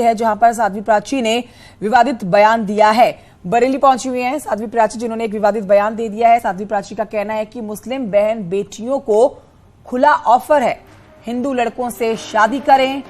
है जहां पर साध्वी प्राची ने विवादित बयान दिया है। बरेली पहुंची हुई हैं साध्वी प्राची, जिन्होंने एक विवादित बयान दे दिया है। साध्वी प्राची का कहना है कि मुस्लिम बहन बेटियों को खुला ऑफर है, हिंदू लड़कों से शादी करें,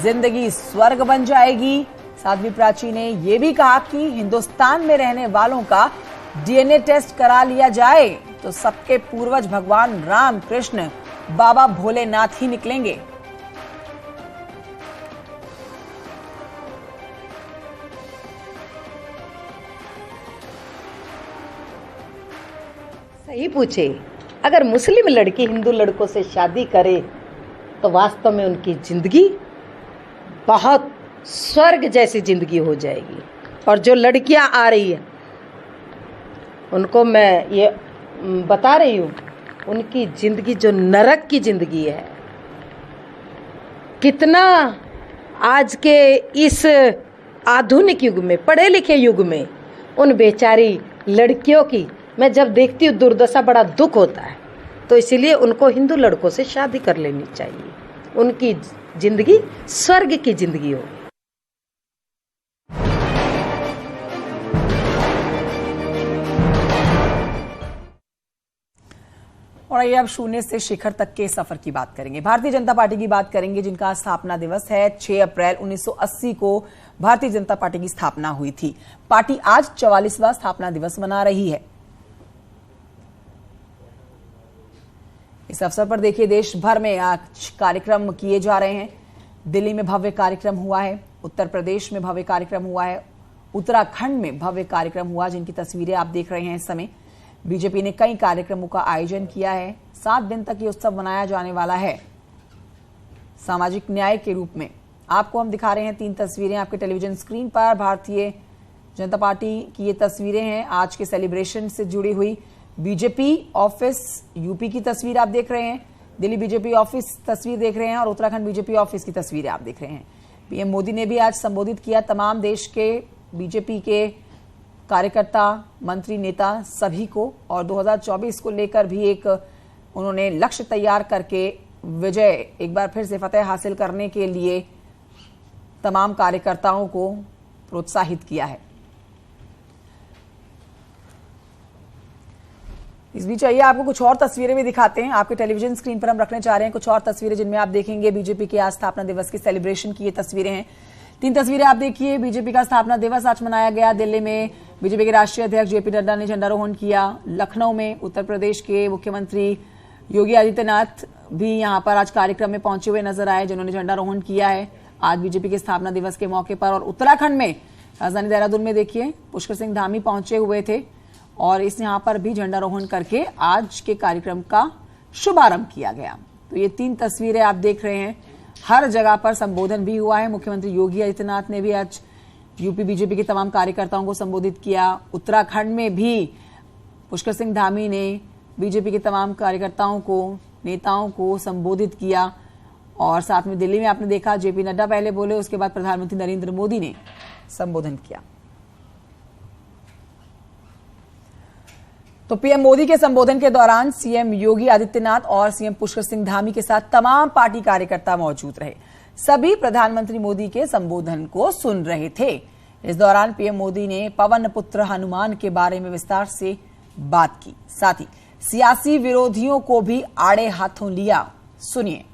जिंदगी स्वर्ग बन जाएगी। साध्वी प्राची ने यह भी कहा कि हिंदुस्तान में रहने वालों का डीएनए टेस्ट करा लिया जाए तो सबके पूर्वज भगवान राम, कृष्ण, बाबा भोलेनाथ ही निकलेंगे। सही पूछे, अगर मुस्लिम लड़की हिंदू लड़कों से शादी करे तो वास्तव में उनकी जिंदगी बहुत स्वर्ग जैसी जिंदगी हो जाएगी। और जो लड़कियां आ रही है उनको मैं ये बता रही हूँ, उनकी जिंदगी जो नरक की जिंदगी है, कितना आज के इस आधुनिक युग में, पढ़े लिखे युग में, उन बेचारी लड़कियों की मैं जब देखती हूँ दुर्दशा, बड़ा दुख होता है। तो इसीलिए उनको हिंदू लड़कों से शादी कर लेनी चाहिए, उनकी जिंदगी स्वर्ग की जिंदगी होगी। और आइए अब शून्य से शिखर तक के सफर की बात करेंगे। भारतीय जनता पार्टी की बात करेंगे, जिनका स्थापना दिवस है। 6 अप्रैल 1980 को भारतीय जनता पार्टी की स्थापना हुई थी। पार्टी आज 44वां स्थापना दिवस मना रही है। इस अवसर पर देखिए देश भर में आज कार्यक्रम किए जा रहे हैं। दिल्ली में भव्य कार्यक्रम हुआ है, उत्तर प्रदेश में भव्य कार्यक्रम हुआ है, उत्तराखंड में भव्य कार्यक्रम हुआ, जिनकी तस्वीरें आप देख रहे हैं इस समय। बीजेपी ने कई कार्यक्रमों का आयोजन किया है। 7 दिन तक ये उत्सव मनाया जाने वाला है सामाजिक न्याय के रूप में। आपको हम दिखा रहे हैं 3 तस्वीरें आपके टेलीविजन स्क्रीन पर। भारतीय जनता पार्टी की ये तस्वीरें हैं आज के सेलिब्रेशन से जुड़ी हुई। बीजेपी ऑफिस यूपी की तस्वीर आप देख रहे हैं, दिल्ली बीजेपी ऑफिस तस्वीर देख रहे हैं, और उत्तराखंड बीजेपी ऑफिस की तस्वीरें आप देख रहे हैं। पीएम मोदी ने भी आज संबोधित किया तमाम देश के बीजेपी के कार्यकर्ता, मंत्री, नेता सभी को, और 2024 को लेकर भी एक उन्होंने लक्ष्य तैयार करके विजय, एक बार फिर से फतेह हासिल करने के लिए तमाम कार्यकर्ताओं को प्रोत्साहित किया है। इस बीच आइए आपको कुछ और तस्वीरें भी दिखाते हैं। आपके टेलीविजन स्क्रीन पर हम रखने जा रहे हैं कुछ और तस्वीरें, जिनमें आप देखेंगे बीजेपी के आज स्थापना दिवस के सेलिब्रेशन की ये तस्वीरें हैं। 3 तस्वीरें आप देखिए। बीजेपी का स्थापना दिवस आज मनाया गया। दिल्ली में बीजेपी के राष्ट्रीय अध्यक्ष जेपी नड्डा ने झंडारोहण किया। लखनऊ में उत्तर प्रदेश के मुख्यमंत्री योगी आदित्यनाथ भी यहां पर आज कार्यक्रम में पहुंचे हुए नजर आए, जिन्होंने झंडारोहण किया है आज बीजेपी के स्थापना दिवस के मौके पर। और उत्तराखंड में राजधानी देहरादून में देखिए पुष्कर सिंह धामी पहुंचे हुए थे और इस यहां पर भी झंडारोहण करके आज के कार्यक्रम का शुभारंभ किया गया। तो ये 3 तस्वीरें आप देख रहे हैं। हर जगह पर संबोधन भी हुआ है। मुख्यमंत्री योगी आदित्यनाथ ने भी आज यूपी बीजेपी के तमाम कार्यकर्ताओं को संबोधित किया। उत्तराखंड में भी पुष्कर सिंह धामी ने बीजेपी के तमाम कार्यकर्ताओं को, नेताओं को संबोधित किया। और साथ में दिल्ली में आपने देखा जेपी नड्डा पहले बोले, उसके बाद प्रधानमंत्री नरेंद्र मोदी ने संबोधन किया। तो पीएम मोदी के संबोधन के दौरान सीएम योगी आदित्यनाथ और सीएम पुष्कर सिंह धामी के साथ तमाम पार्टी कार्यकर्ता मौजूद रहे। सभी प्रधानमंत्री मोदी के संबोधन को सुन रहे थे। इस दौरान पीएम मोदी ने पवन पुत्र हनुमान के बारे में विस्तार से बात की, साथ ही सियासी विरोधियों को भी आड़े हाथों लिया। सुनिए।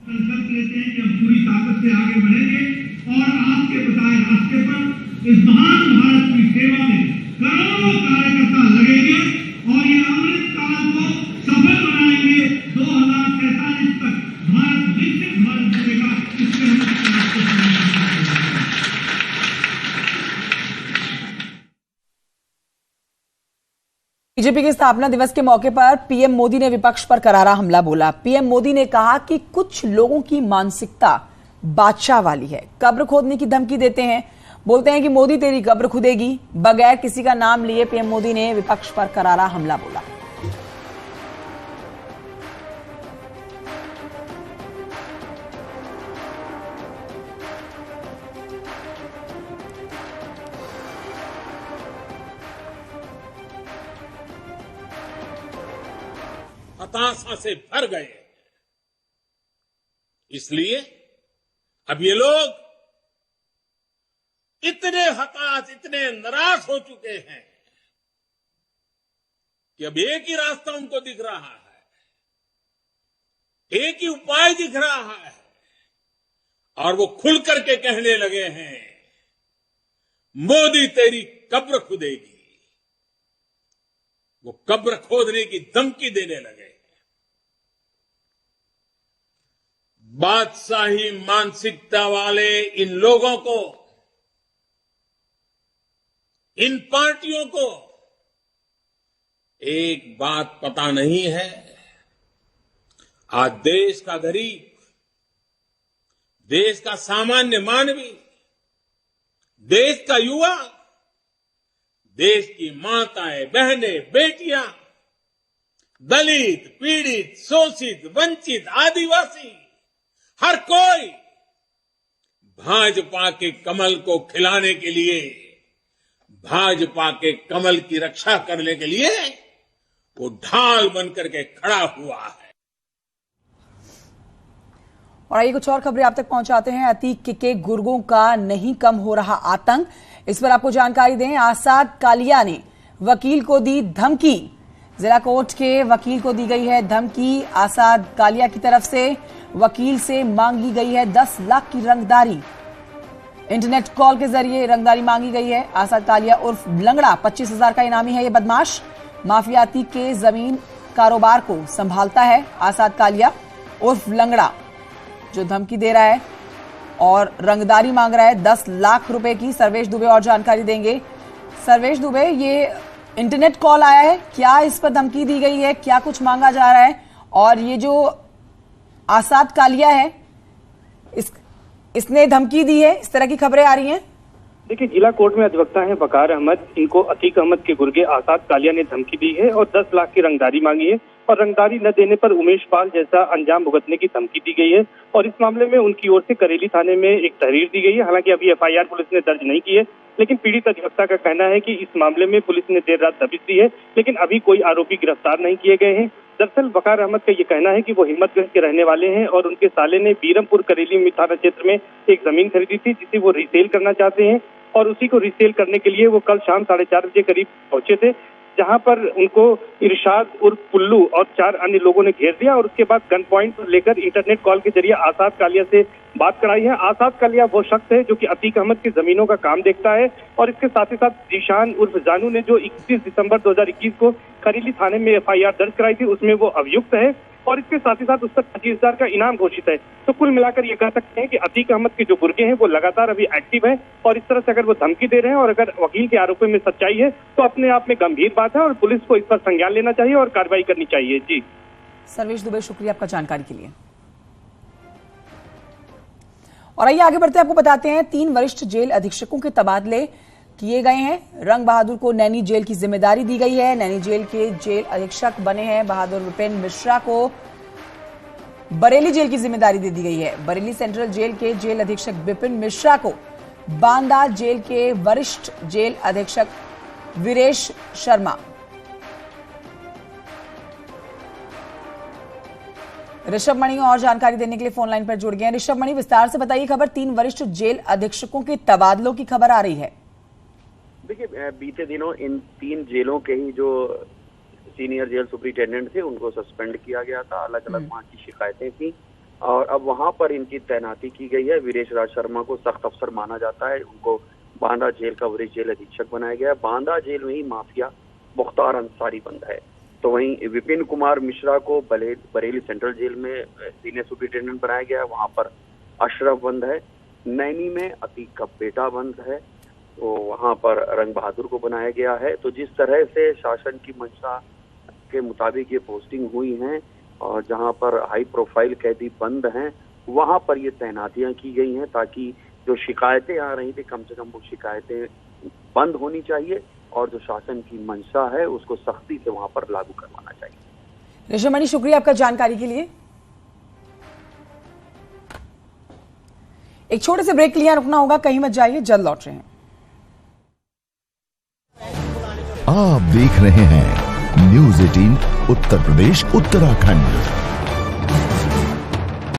संकल्प लेते हैं कि हम पूरी ताकत से आगे बढ़ेंगे और आपके बताए रास्ते पर इस महान भारत की सेवा में करोड़ों कार्यकर्ता लगेंगे और ये अमृत काल को सफल बनाएंगे। 2047 तक भारत विकसित भारत बनेगा, इसमें हम बीजेपी के स्थापना दिवस के मौके पर पीएम मोदी ने विपक्ष पर करारा हमला बोला। पीएम मोदी ने कहा कि कुछ लोगों की मानसिकता बादशाह वाली है, कब्र खोदने की धमकी देते हैं, बोलते हैं कि मोदी तेरी कब्र खुदेगी। बगैर किसी का नाम लिए पीएम मोदी ने विपक्ष पर करारा हमला बोला। हताशा से भर गए। इसलिए अब ये लोग इतने हताश, इतने निराश हो चुके हैं कि अब एक ही रास्ता उनको दिख रहा है, एक ही उपाय दिख रहा है, और वो खुल करके कहने लगे हैं, मोदी तेरी कब्र खुदेगी। वो कब्र खोदने की धमकी देने लगे। बादशाही मानसिकता वाले इन लोगों को, इन पार्टियों को एक बात पता नहीं है, आज देश का गरीब, देश का सामान्य मानवी, देश का युवा, देश की माताएं, बहनें, बेटियां, दलित, पीड़ित, शोषित, वंचित, आदिवासी, हर कोई भाजपा के कमल को खिलाने के लिए, भाजपा के कमल की रक्षा करने के लिए वो ढाल बनकर के खड़ा हुआ है। और आइए कुछ और खबरें आप तक पहुंचाते हैं। अतीक के गुर्गों का नहीं कम हो रहा आतंक, इस पर आपको जानकारी दें। आसाद कालिया ने वकील को दी धमकी। जिला कोर्ट के वकील को दी गई है धमकी। आसाद कालिया की तरफ से वकील से मांगी गई है 10 लाख की रंगदारी। इंटरनेट कॉल के जरिए रंगदारी मांगी गई है। आसाद कालिया उर्फ लंगड़ा 25,000 का इनामी है। ये बदमाश माफिया अतीक के जमीन कारोबार को संभालता है। आसाद कालिया उर्फ लंगड़ा जो धमकी दे रहा है और रंगदारी मांग रहा है 10 लाख रुपए की। सर्वेश दुबे और जानकारी देंगे। सर्वेश दुबे, ये इंटरनेट कॉल आया है, क्या इस पर धमकी दी गई है, क्या कुछ मांगा जा रहा है? और ये जो आसाद कालिया है इसने धमकी दी है, इस तरह की खबरें आ रही हैं। देखिए, जिला कोर्ट में अधिवक्ता हैं वकार अहमद, इनको अतीक अहमद के गुर्गे आसाद कालिया ने धमकी दी है और 10 लाख की रंगदारी मांगी है और रंगदारी न देने पर उमेश पाल जैसा अंजाम भुगतने की धमकी दी गई है। और इस मामले में उनकी ओर से करेली थाने में एक तहरीर दी गई है। हालांकि अभी FIR पुलिस ने दर्ज नहीं की है, लेकिन पीड़ित अधिवक्ता का कहना है कि इस मामले में पुलिस ने देर रात दबिश दी है, लेकिन अभी कोई आरोपी गिरफ्तार नहीं किए गए हैं। दरअसल वकार अहमद का ये कहना है कि वो हिम्मतगंज के रहने वाले हैं और उनके साले ने बीरमपुर करेली थाना क्षेत्र में एक जमीन खरीदी थी जिसे वो रीसेल करना चाहते हैं और उसी को रीसेल करने के लिए वो कल शाम 4:30 बजे करीब पहुंचे थे, जहां पर उनको इरशाद उर्फ पुल्लू और 4 अन्य लोगों ने घेर दिया और उसके बाद गन पॉइंट पर लेकर इंटरनेट कॉल के जरिए आसाद कालिया से बात कराई है। आसाद कालिया वो शख्स है जो कि अतीक अहमद की जमीनों का काम देखता है और इसके साथ ही साथ जीशान उर्फ जानू ने जो 31 दिसंबर 2021 को करेली थाने में FIR दर्ज कराई थी उसमें वो अभियुक्त है और इसके साथ ही साथ उस पर 25,000 का इनाम घोषित है। तो कुल मिलाकर ये कह सकते हैं कि अतीक अहमद के जो गुर्गे हैं वो लगातार अभी एक्टिव है और इस तरह से अगर वो धमकी दे रहे हैं और अगर वकील के आरोपों में सच्चाई है तो अपने आप में गंभीर बात है और पुलिस को इस पर संज्ञान लेना चाहिए और कार्रवाई करनी चाहिए। जी सर्वेश दुबे, शुक्रिया आपका जानकारी के लिए। और आइए आगे बढ़ते आपको बताते हैं 3 वरिष्ठ जेल अधीक्षकों के तबादले किए गए हैं। रंग बहादुर को नैनी जेल की जिम्मेदारी दी गई है। नैनी जेल के जेल अधीक्षक बने हैं बहादुर विपिन मिश्रा को बरेली जेल की जिम्मेदारी दे दी गई है। बरेली सेंट्रल जेल के जेल अधीक्षक विपिन मिश्रा को बांदा जेल के वरिष्ठ जेल अधीक्षक वीरेश शर्मा, ऋषभ मणि और जानकारी देने के लिए फोन लाइन पर जुड़ गए हैं। ऋषभ मणि, विस्तार से बताइए खबर। 3 वरिष्ठ जेल अधीक्षकों के तबादलों की खबर आ रही है। देखिए, बीते दिनों इन 3 जेलों के ही जो सीनियर जेल सुपरिटेंडेंट थे उनको सस्पेंड किया गया था। अलग अलग वहाँ की शिकायतें थी और अब वहाँ पर इनकी तैनाती की गई है। वीरेश राज शर्मा को सख्त अफसर माना जाता है, उनको बांदा जेल का वरिष्ठ जेल अधीक्षक बनाया गया। बांदा जेल में ही माफिया मुख्तार अंसारी बंद है। तो वहीं विपिन कुमार मिश्रा को बरेली सेंट्रल जेल में सीनियर सुपरिटेंडेंट बनाया गया, वहाँ पर अशरफ बंद है। नैनी में अतीक का बेटा बंद है, तो वहाँ पर रंग बहादुर को बनाया गया है। तो जिस तरह से शासन की मंशा के मुताबिक ये पोस्टिंग हुई हैं और जहाँ पर हाई प्रोफाइल कैदी बंद हैं वहाँ पर ये तैनातियां की गई हैं ताकि जो शिकायतें आ रही थी कम से कम वो शिकायतें बंद होनी चाहिए और जो शासन की मंशा है उसको सख्ती से वहाँ पर लागू करवाना चाहिए। ऋषभ मणि, शुक्रिया आपका जानकारी के लिए। एक छोटे से ब्रेक के लिए रुकना होगा, कहीं मत जाइए, जल्द लौट रहे हैं। आप देख रहे हैं न्यूज़ 18 उत्तर प्रदेश उत्तराखंड।